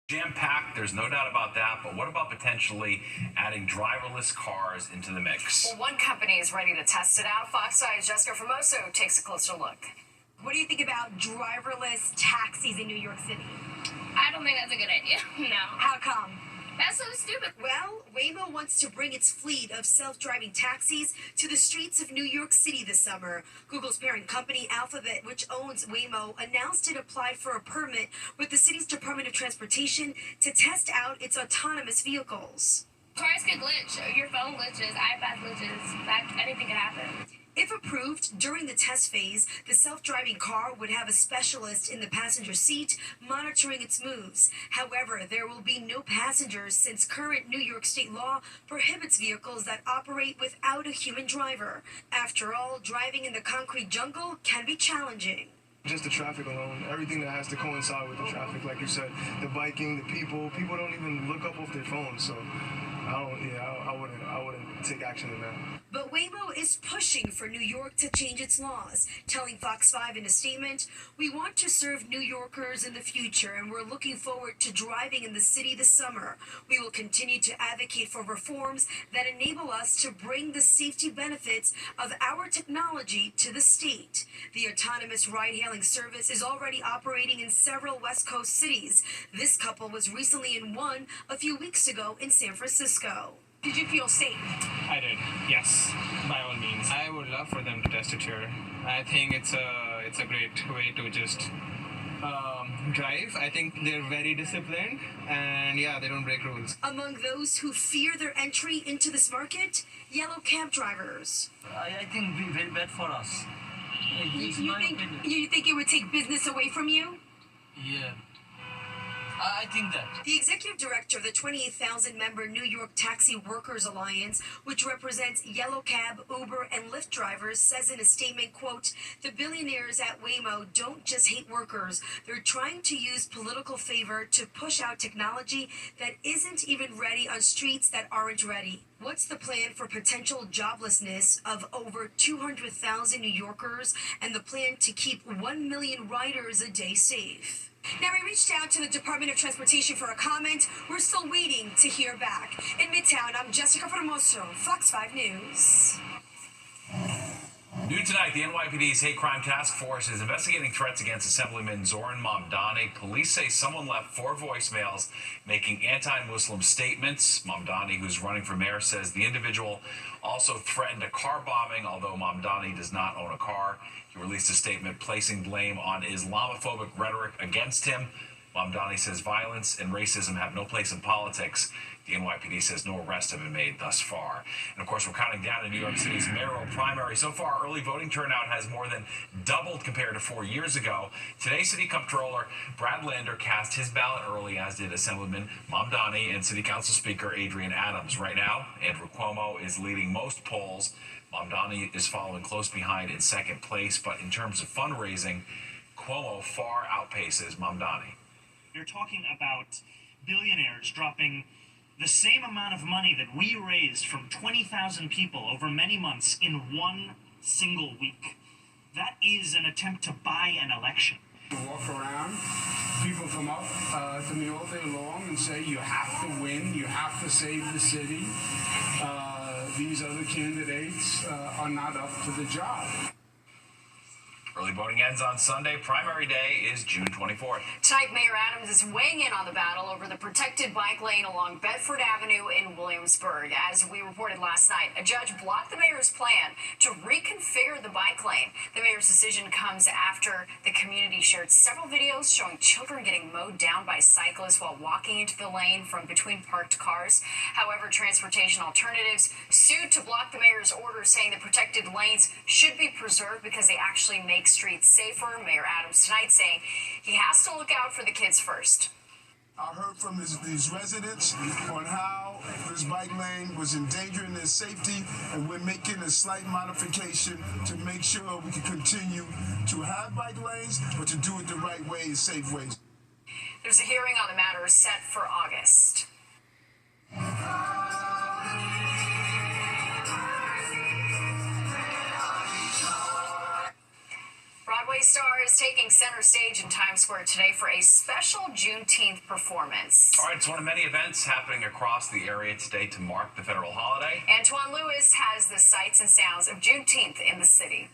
Jam-packed, there's no doubt about that, but what about potentially adding driverless cars into the mix? Well, one company is ready to test it out. Fox 5's Jessica Formoso takes a closer look. What do you think about driverless taxis in New York City? I don't think that's a good idea. No. How come? That's so stupid. Well, Waymo wants to bring its fleet of self-driving taxis to the streets of New York City this summer. Google's parent company, Alphabet, which owns Waymo, announced it applied for a permit with the city's Department of Transportation to test out its autonomous vehicles. Cars could glitch. Your phone glitches, iPad glitches. Anything could happen. If approved, during the test phase, the self-driving car would have a specialist in the passenger seat monitoring its moves. However, there will be no passengers since current New York state law prohibits vehicles that operate without a human driver. After all, driving in the concrete jungle can be challenging. Just the traffic alone, everything that has to coincide with the traffic, like you said, the biking, the people don't even look up off their phones, so I wouldn't take action in that. But Waymo is pushing for New York to change its laws, telling Fox 5 in a statement, "We want to serve New Yorkers in the future, and we're looking forward to driving in the city this summer. We will continue to advocate for reforms that enable us to bring the safety benefits of our technology to the state." The autonomous ride-hailing service is already operating in several West Coast cities. This couple was recently in one a few weeks ago in San Francisco. Did you feel safe? I did, yes, by all means. I would love for them to test it here. I think it's a great way to just drive. I think they're very disciplined, and yeah, they don't break rules. Among those who fear their entry into this market, yellow cab drivers. I think it'd be very bad for us. You think it would take business away from you? Yeah. I think that. The executive director of the 28,000-member New York Taxi Workers Alliance, which represents yellow cab, Uber, and Lyft drivers, says in a statement, quote, "The billionaires at Waymo don't just hate workers. They're trying to use political favor to push out technology that isn't even ready on streets that aren't ready." What's the plan for potential joblessness of over 200,000 New Yorkers and the plan to keep 1 million riders a day safe? Now, we reached out to the Department of Transportation for a comment. We're still waiting to hear back. In Midtown, I'm Jessica Formoso, Fox 5 News. New tonight, the NYPD's Hate Crime Task Force is investigating threats against Assemblyman Zoran Mamdani. Police say someone left 4 voicemails making anti-Muslim statements. Mamdani, who's running for mayor, says the individual also threatened a car bombing, although Mamdani does not own a car. He released a statement placing blame on Islamophobic rhetoric against him. Mamdani says violence and racism have no place in politics. The NYPD says no arrests have been made thus far. And of course, we're counting down to New York City's mayoral primary. So far, early voting turnout has more than doubled compared to 4 years ago. Today, City Comptroller Brad Lander cast his ballot early, as did Assemblyman Mamdani and City Council Speaker Adrian Adams. Right now, Andrew Cuomo is leading most polls. Mamdani is following close behind in second place. But in terms of fundraising, Cuomo far outpaces Mamdani. You're talking about billionaires dropping the same amount of money that we raised from 20,000 people over many months in one single week. That is an attempt to buy an election. Walk around, people come up to me all day long and say, "You have to win, you have to save the city. These other candidates are not up to the job." Early voting ends on Sunday. Primary day is June 24th. Tonight, Mayor Adams is weighing in on the battle over the protected bike lane along Bedford Avenue in Williamsburg. As we reported last night, a judge blocked the mayor's plan to reconfigure the bike lane. The mayor's decision comes after the community shared several videos showing children getting mowed down by cyclists while walking into the lane from between parked cars. However, Transportation Alternatives sued to block the mayor's order, saying the protected lanes should be preserved because they actually make streets safer. Mayor Adams tonight saying he has to look out for the kids first. I heard from these residents on how this bike lane was endangering their safety, and we're making a slight modification to make sure we can continue to have bike lanes, but to do it the right way in safe ways. There's a hearing on the matter set for August. Broadway star is taking center stage in Times Square today for a special Juneteenth performance. All right, it's one of many events happening across the area today to mark the federal holiday. Antoine Lewis has the sights and sounds of Juneteenth in the city.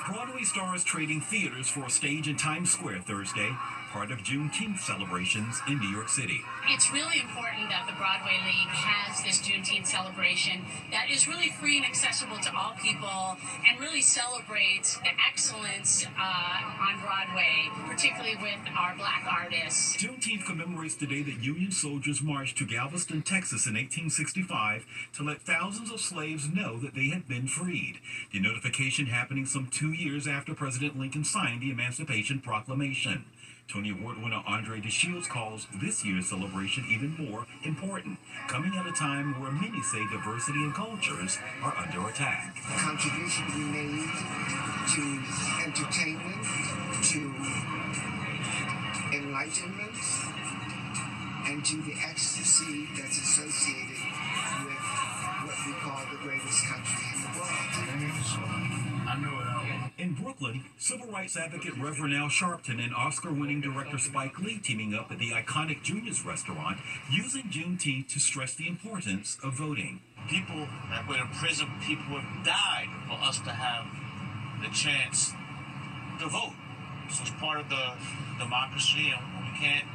Broadway stars trading theaters for a stage in Times Square Thursday, part of Juneteenth celebrations in New York City. It's really important that the Broadway League has this Juneteenth celebration that is really free and accessible to all people and really celebrates the excellence on Broadway, particularly with our Black artists. Juneteenth commemorates the day that Union soldiers marched to Galveston, Texas in 1865 to let thousands of slaves know that they had been freed. The notification happening some 2 years after President Lincoln signed the Emancipation Proclamation. Tony Award winner Andre DeShields calls this year's celebration even more important, coming at a time where many say diversity and cultures are under attack. Contribution we made to entertainment, to enlightenment, and to the ecstasy that's associated with what we call the greatest country in the world. I know it. In Brooklyn, civil rights advocate Reverend Al Sharpton and Oscar-winning director Spike Lee teaming up at the iconic Junior's restaurant, using Juneteenth to stress the importance of voting. People that were in prison, people have died for us to have the chance to vote. So it's part of the democracy, and we can't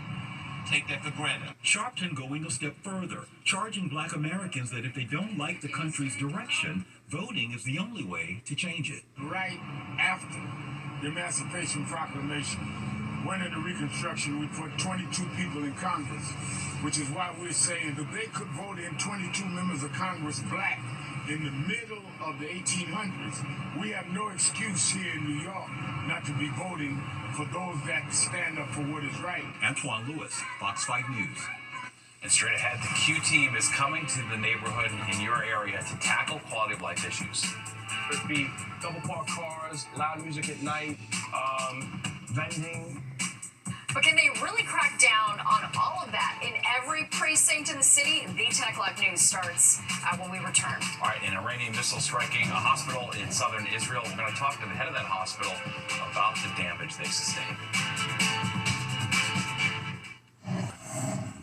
take that for granted. Sharpton going a step further, charging Black Americans that if they don't like the country's direction, voting is the only way to change it. Right after the Emancipation Proclamation, when in the Reconstruction we put 22 people in Congress, which is why we're saying that they could vote in 22 members of Congress black in the middle of the 1800s. We have no excuse here in New York not to be voting for those that stand up for what is right. Antoine Lewis, Fox 5 News. And straight ahead, the Q team is coming to the neighborhood in your area to tackle quality of life issues. Could be double parked cars, loud music at night, vending. But can they really crack down on all of that in every precinct in the city? The Tech Live News starts when we return. All right, an Iranian missile striking a hospital in southern Israel. We're going to talk to the head of that hospital about the damage they sustained.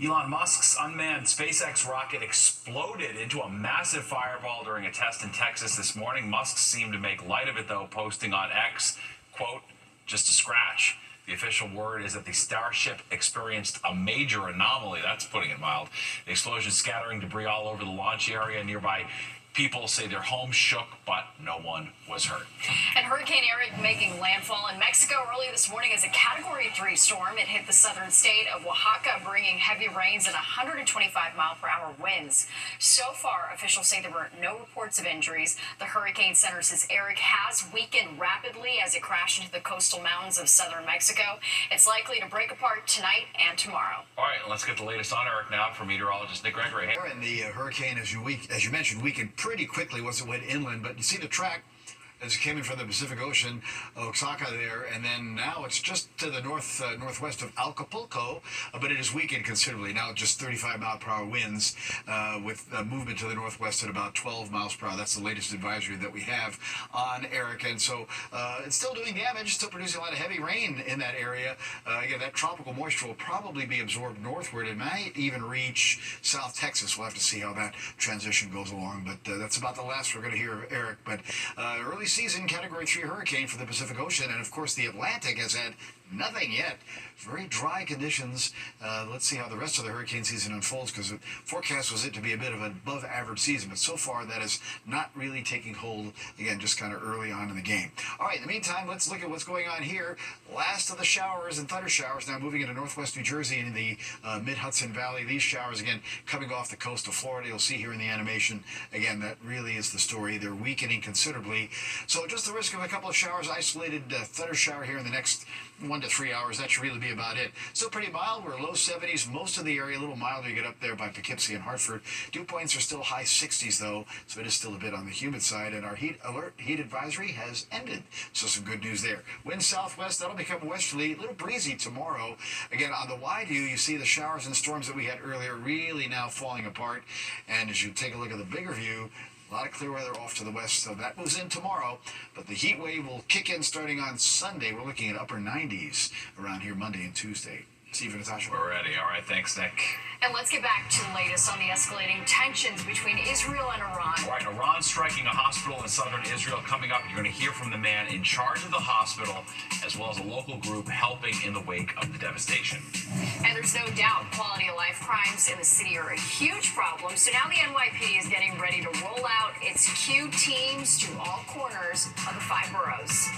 Elon Musk's unmanned SpaceX rocket exploded into a massive fireball during a test in Texas this morning. Musk seemed to make light of it, though, posting on X, quote, just a scratch. The official word is that the Starship experienced a major anomaly. That's putting it mild. The explosion scattering debris all over the launch area. Nearby people say their homes shook, but no one was hurt. And Hurricane Eric making landfall in Mexico early this morning as a Category 3 storm. It hit the southern state of Oaxaca, bringing heavy rains and 125-mile-per-hour winds. So far, officials say there were no reports of injuries. The Hurricane Center says Eric has weakened rapidly as it crashed into the coastal mountains of southern Mexico. It's likely to break apart tonight and tomorrow. All right, let's get the latest on Eric now from meteorologist Nick Gregory. Hey. And the hurricane, as you mentioned, weakened pretty quickly once it went inland, but you see the track as it came in from the Pacific Ocean, Oaxaca there, and then now it's just to the northwest of Acapulco, but it is weakened considerably. Now just 35-mile-per-hour winds with movement to the northwest at about 12 miles per hour. That's the latest advisory that we have on Eric, and so it's still doing damage, still producing a lot of heavy rain in that area. Again, that tropical moisture will probably be absorbed northward. It might even reach South Texas. We'll have to see how that transition goes along, but that's about the last we're going to hear of Eric. But early season Category 3 hurricane for the Pacific Ocean, and of course the Atlantic has had nothing yet. Very dry conditions. Let's see how the rest of the hurricane season unfolds, because the forecast was it to be a bit of an above average season, but so far that is not really taking hold. Again, just kind of early on in the game. All right, in the meantime, let's look at what's going on here. Last of the showers and thunder showers now moving into northwest New Jersey and in the mid-Hudson Valley. These showers, again, coming off the coast of Florida. You'll see here in the animation, again, that really is the story. They're weakening considerably. So just the risk of a couple of showers, isolated thunder shower here in the next 1 to 3 hours. That should really be about it. Still pretty mild. We're low 70s. Most of the area a little milder. You get up there by Poughkeepsie and Hartford. Dew points are still high 60s though, so it is still a bit on the humid side. And our heat advisory has ended. So some good news there. Wind southwest, that'll become westerly. A little breezy tomorrow. Again, on the wide view, you see the showers and storms that we had earlier really now falling apart. And as you take a look at the bigger view, a lot of clear weather off to the west, so that moves in tomorrow. But the heat wave will kick in starting on Sunday. We're looking at upper 90s around here Monday and Tuesday. Steve and Natasha. We're ready. All right, thanks, Nick. And let's get back to the latest on the escalating tensions between Israel and Iran. All right, Iran striking a hospital in southern Israel. Coming up, you're going to hear from the man in charge of the hospital, as well as a local group helping in the wake of the devastation. And there's no doubt quality of life crimes in the city are a huge problem. So now the NYPD is getting ready to roll out its Q teams to all corners of the 5 boroughs.